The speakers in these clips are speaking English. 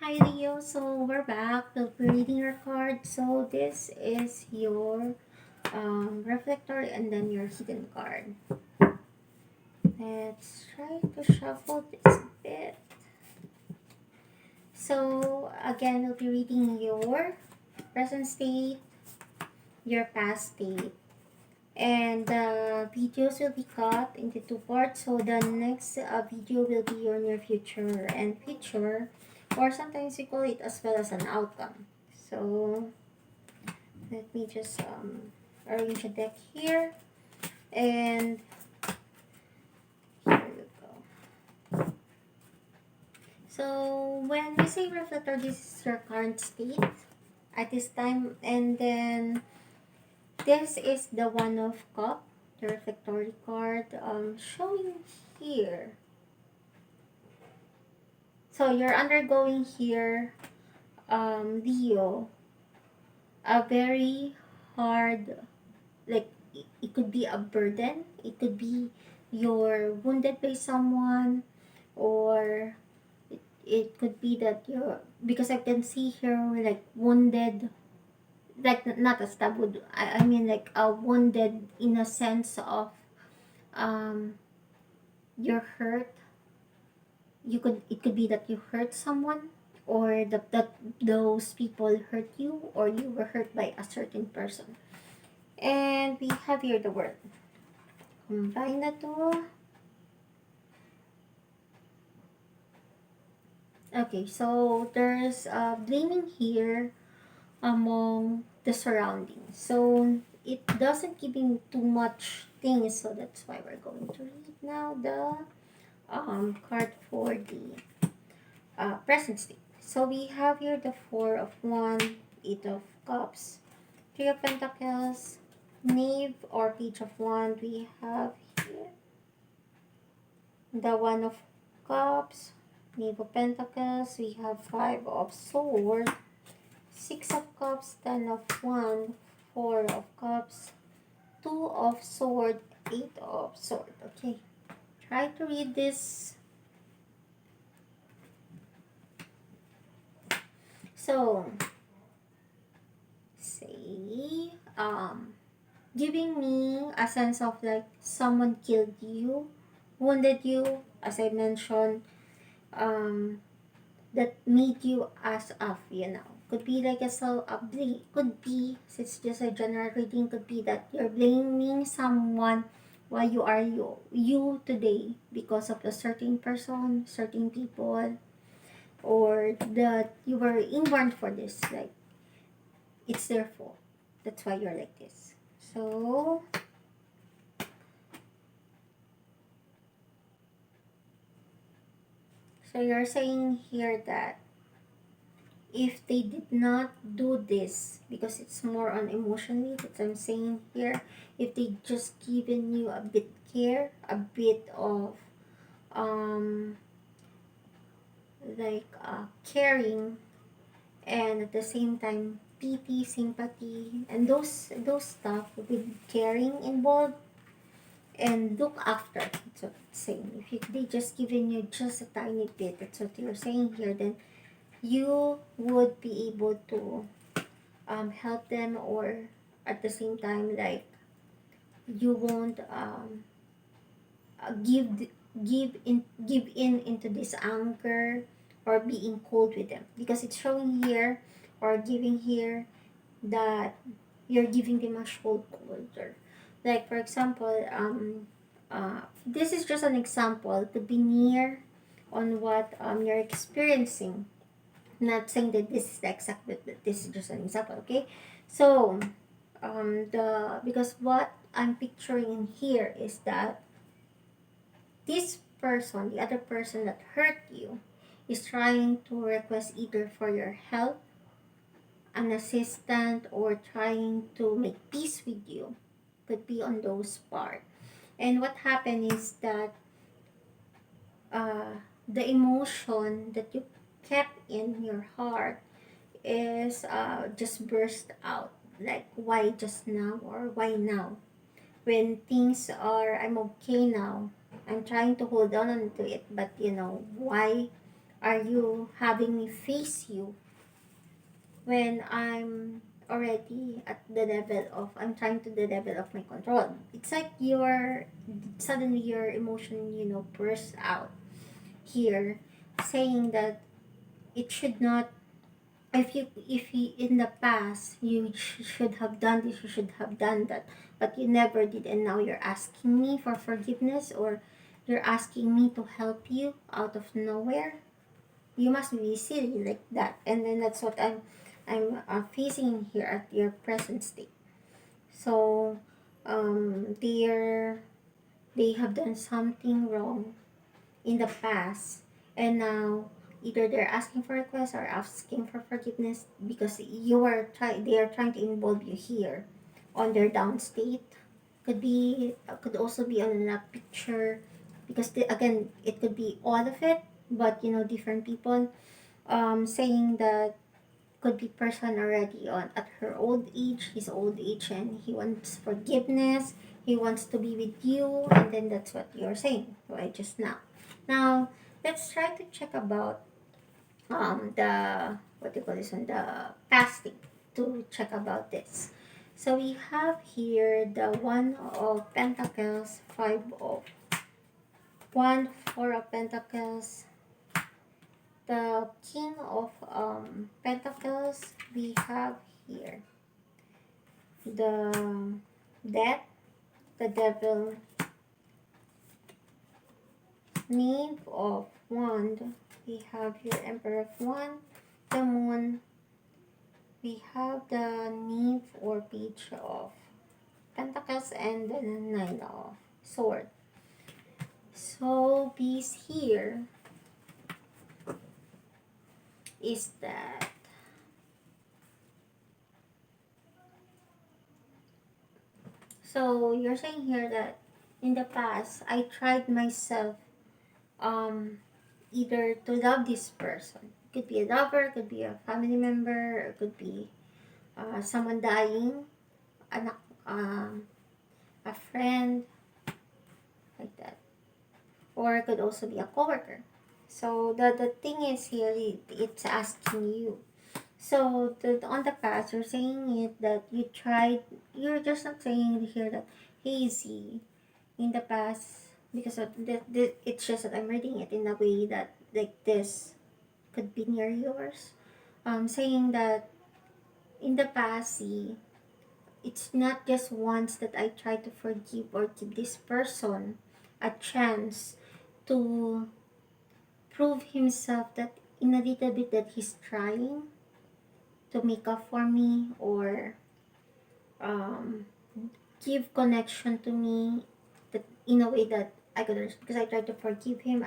Hi Leo, so we're back. We'll be reading your card. So this is your reflector and then your hidden card. Let's try to shuffle this a bit. So again, we'll be reading your present state, your past state, and the videos will be cut into two parts. So the next video will be your near future and future, or sometimes we call it as well as an outcome. So let me just arrange a deck here, and here we go. So when we say reflector, this is your current state at this time, and then this is the one of cup, the reflectory card, showing here. So you're undergoing here, Leo, a very hard, like it could be a burden, it could be you're wounded by someone, or it could be that you're, because I can see here like wounded, like not a stab wound, I mean like a wounded in a sense of um you're hurt. You could, it could be that you hurt someone, or that those people hurt you, or you were hurt by a certain person. And we have here the word combine na to. Okay, so there's blaming here among the surroundings. So it doesn't give him too much things, so that's why we're going to read now the card for the present state. So we have here the Four of Wands, Eight of Cups, Three of Pentacles, Knave or Page of Wands. We have here the One of Cups, Knave of Pentacles. We have Five of Swords, Six of Cups, Ten of Wands, Four of Cups, Two of Sword, Eight of Sword. Okay, try to read this. So, say, giving me a sense of like someone killed you, wounded you, as I mentioned, um, that made you as of, could be like a self blame, could be, it's just a general reading, could be that you're blaming someone why you are you today because of a certain person, certain people, or that you were inborn for this, like it's their fault, that's why you're like this. So you're saying here that if they did not do this, because it's more on emotionally that I'm saying here, if they just given you a bit care, a bit of um caring, and at the same time pity, sympathy, and those stuff with caring involved, and look after, that's what it's saying. If they just given you just a tiny bit, that's what you're saying here, then you would be able to help them, or at the same time like you won't give in into this anger or being cold with them, because it's showing here or giving here that you're giving them a shoulder colder. Like for example, this is just an example to be near on what you're experiencing. Not saying that this is the exact, but this is just an example, okay? So the because what I'm picturing in here is that this person, the other person that hurt you, is trying to request either for your help, an assistant, or trying to make peace with you. Could be on those part. And what happened is that the emotion that you kept in your heart is just burst out. Like, why just now, or why now? When things are, I'm okay now. I'm trying to hold on to it, but why are you having me face you when I'm already at the level of, I'm trying to the level of my control? It's like you're suddenly your emotion, bursts out here, saying that it should not, if you in the past you should have done this, you should have done that, but you never did, and now you're asking me for forgiveness, or you're asking me to help you out of nowhere. You must be silly like that. And then that's what I'm facing here at your present state. So they have done something wrong in the past, and now either they're asking for requests or asking for forgiveness because they are trying to involve you here on their down state. Could also be on a picture, because again, it could be all of it, but different people, saying that could be person already on at her old age, his old age, and he wants forgiveness, he wants to be with you, and then that's what you're saying right just now. Now let's try to check about the, what do you call this one, the fasting, to check about this. So we have here the one of pentacles, five of one, four of pentacles, the king of pentacles. We have here the death, the devil, knave of wand. We have here emperor of wand, the moon. We have the knave or page of pentacles, and the nine of sword. So piece here is that, so you're saying here that in the past I tried myself, um either to love this person. Could be a lover, could be a family member, or could be someone dying, anak, a friend, like that. Or it could also be a coworker. So the thing is here, it's asking you. So on the past, you're saying it that you tried, you're just not saying here that hazy in the past, because of it's just that I'm reading it in a way that like this could be near yours. Saying that in the past, see, it's not just once that I try to forgive or give this person a chance to prove himself that in a little bit that he's trying to make up for me, or um, give connection to me, that in a way that I could understand, because I tried to forgive him,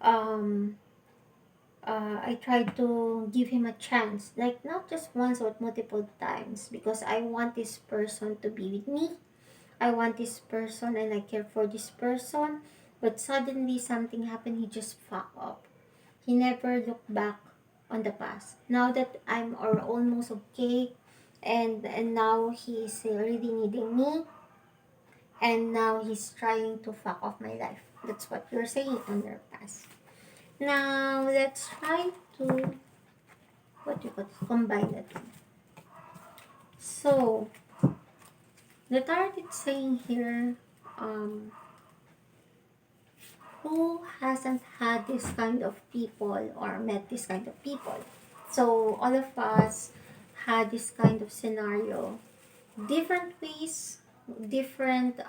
um, I tried to give him a chance, like not just once but multiple times, because I want this person to be with me. I want this person and I care for this person. But suddenly something happened, he just fucked up. He never looked back on the past. Now that I'm or almost okay, and now he's really needing me, and now he's trying to fuck off my life. That's what you're saying on your past. Now let's try to, what do you call it, combine it. So the tarot is saying here, um, who hasn't had this kind of people or met this kind of people? So all of us had this kind of scenario, different ways, different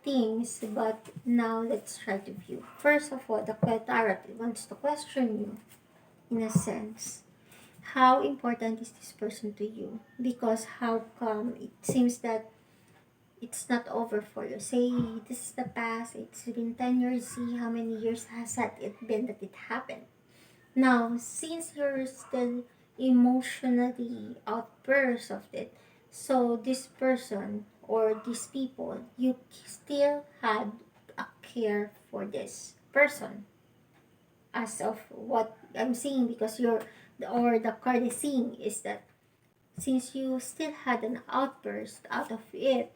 things, but now let's try to view. First of all, the tarot wants to question you, in a sense. How important is this person to you? Because how come it seems that it's not over for you? Say this is the past, it's been 10 years, see how many years has that it been that it happened. Now, since you're still emotionally outburst of it, so this person or these people, you still had a care for this person, as of what I'm seeing, because or the card is seeing is that since you still had an outburst out of it,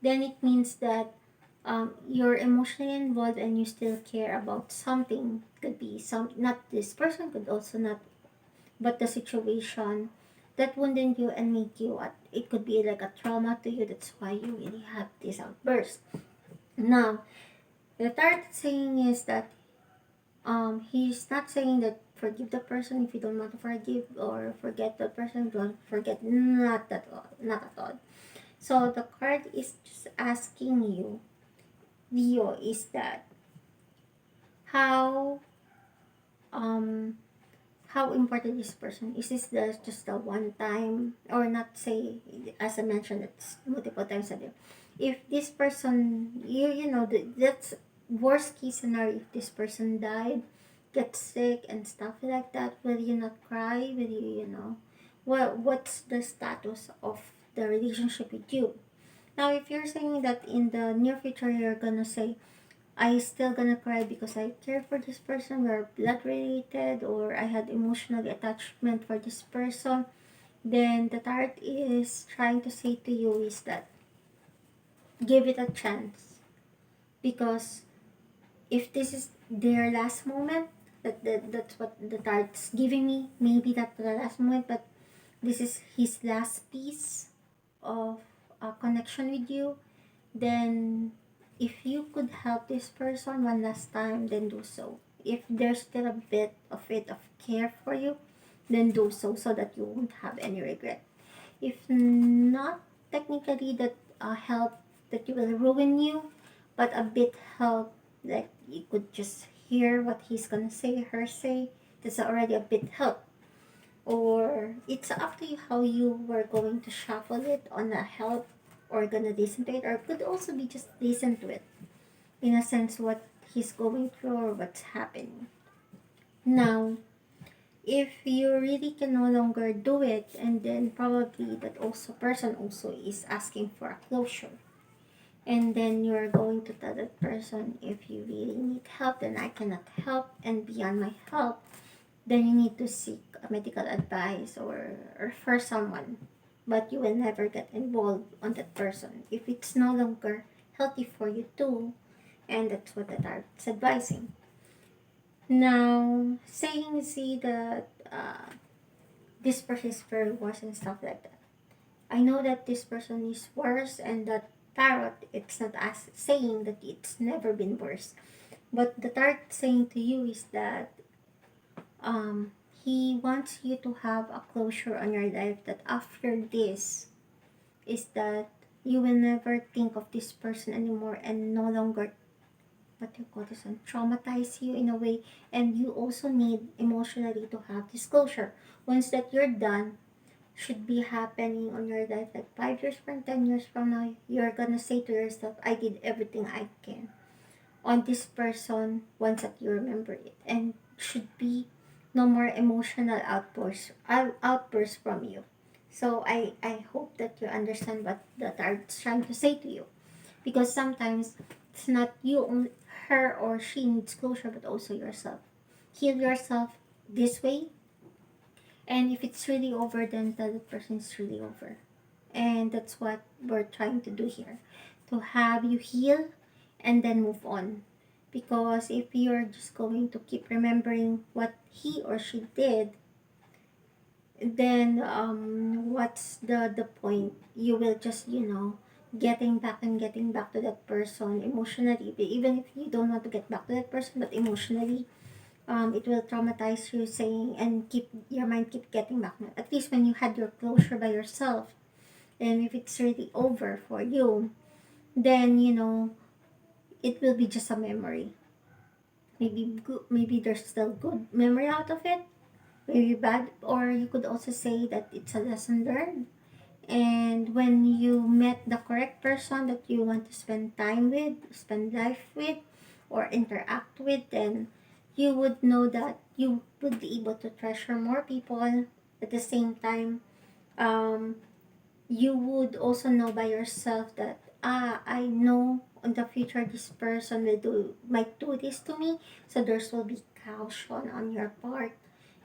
then it means that you're emotionally involved and you still care about something. Could be some, not this person, could also not, but the situation that wounded you and make you what, it could be like a trauma to you. That's why you really have this outburst. Now, the third saying is that he's not saying that forgive the person if you don't want to forgive, or forget the person, don't forget, not at all, not at all. So the card is just asking you, Leo, is that how um how important this person is. This just the one time, or not, say, as I mentioned, it's multiple times a day. If this person, you know, that's worst case scenario. If this person died, gets sick and stuff like that, will you not cry? Will you, you know, what's the status of the relationship with you? Now, if you're saying that in the near future you're gonna say, I still gonna cry because I care for this person, we're blood related, or I had emotional attachment for this person, then the tarot is trying to say to you is that give it a chance. Because if this is their last moment, that's what the tarot's giving me. Maybe not the last moment, but this is his last piece of a connection with you. Then if you could help this person one last time, then do so. If there's still a bit of care for you, then do so, so that you won't have any regret. If not, technically that help, that you will ruin you, but a bit help, like you could just hear what he's gonna say, her say, that's already a bit help. Or it's up to you how you were going to shuffle it on a help, or gonna listen to it, or could also be just listen to it in a sense what he's going through or what's happening. Now, if you really can no longer do it, and then probably that also person also is asking for a closure, and then you're going to tell that person, if you really need help, then I cannot help, and beyond my help, then you need to seek a medical advice or refer someone. But you will never get involved on that person if it's no longer healthy for you too, and that's what the tarot's advising. Now, saying, see that this person is very worse and stuff like that. I know that this person is worse, and that tarot, it's not as saying that it's never been worse. But the tarot saying to you is that he wants you to have a closure on your life, that after this is that you will never think of this person anymore, and no longer, what you call this one, traumatize you in a way. And you also need emotionally to have this closure. Once that you're done, should be happening on your life like 5 years from 10 years from now, you're gonna say to yourself, I did everything I can on this person, once that you remember it. And should be no more emotional outbursts from you. So I hope that you understand what the tarot's trying to say to you. Because sometimes it's not you only, her or she needs closure, but also yourself. Heal yourself this way, and if it's really over, then tell the person it's really over. And that's what we're trying to do here, to have you heal and then move on. Because if you're just going to keep remembering what he or she did, then what's the point? You will just, you know, getting back to that person emotionally. Even if you don't want to get back to that person, but emotionally, it will traumatize you, saying, and keep your mind keep getting back. At least when you had your closure by yourself, and if it's really over for you, then you know it will be just a memory. Maybe good, maybe there's still good memory out of it, maybe bad, or you could also say that it's a lesson learned. And when you met the correct person that you want to spend time with, spend life with, or interact with, then you would know that you would be able to treasure more people. At the same time, um, you would also know by yourself that, I know in the future this person might do this to me, so there will be caution on your part.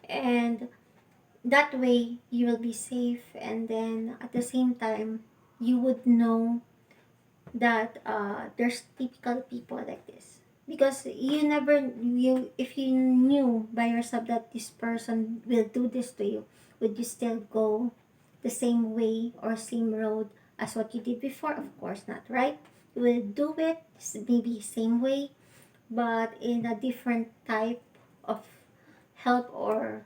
And that way you will be safe, and then at the same time you would know that there's typical people like this, because you never, you if you knew by yourself that this person will do this to you, would you still go the same way or same road as what you did before? Of course not, right? You will do it maybe same way, but in a different type of help, or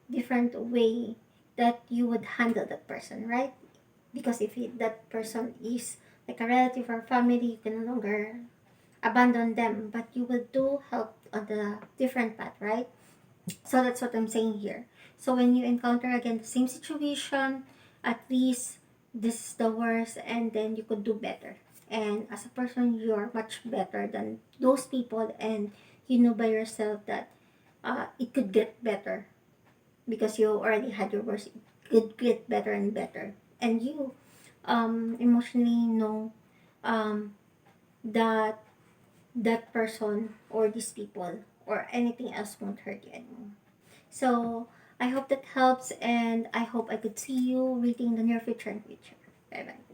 different way that you would handle that person, right? Because if that person is like a relative or family, you can no longer abandon them, but you will do help on the different path, right? So that's what I'm saying here. So when you encounter again the same situation, at least this is the worst, and then you could do better. And as a person, you're much better than those people, and you know by yourself that it could get better, because you already had your worst. It could get better and better, and you emotionally know um, that that person or these people or anything else won't hurt you anymore. So I hope that helps, and I hope I could see you reading the near future and future. Bye bye.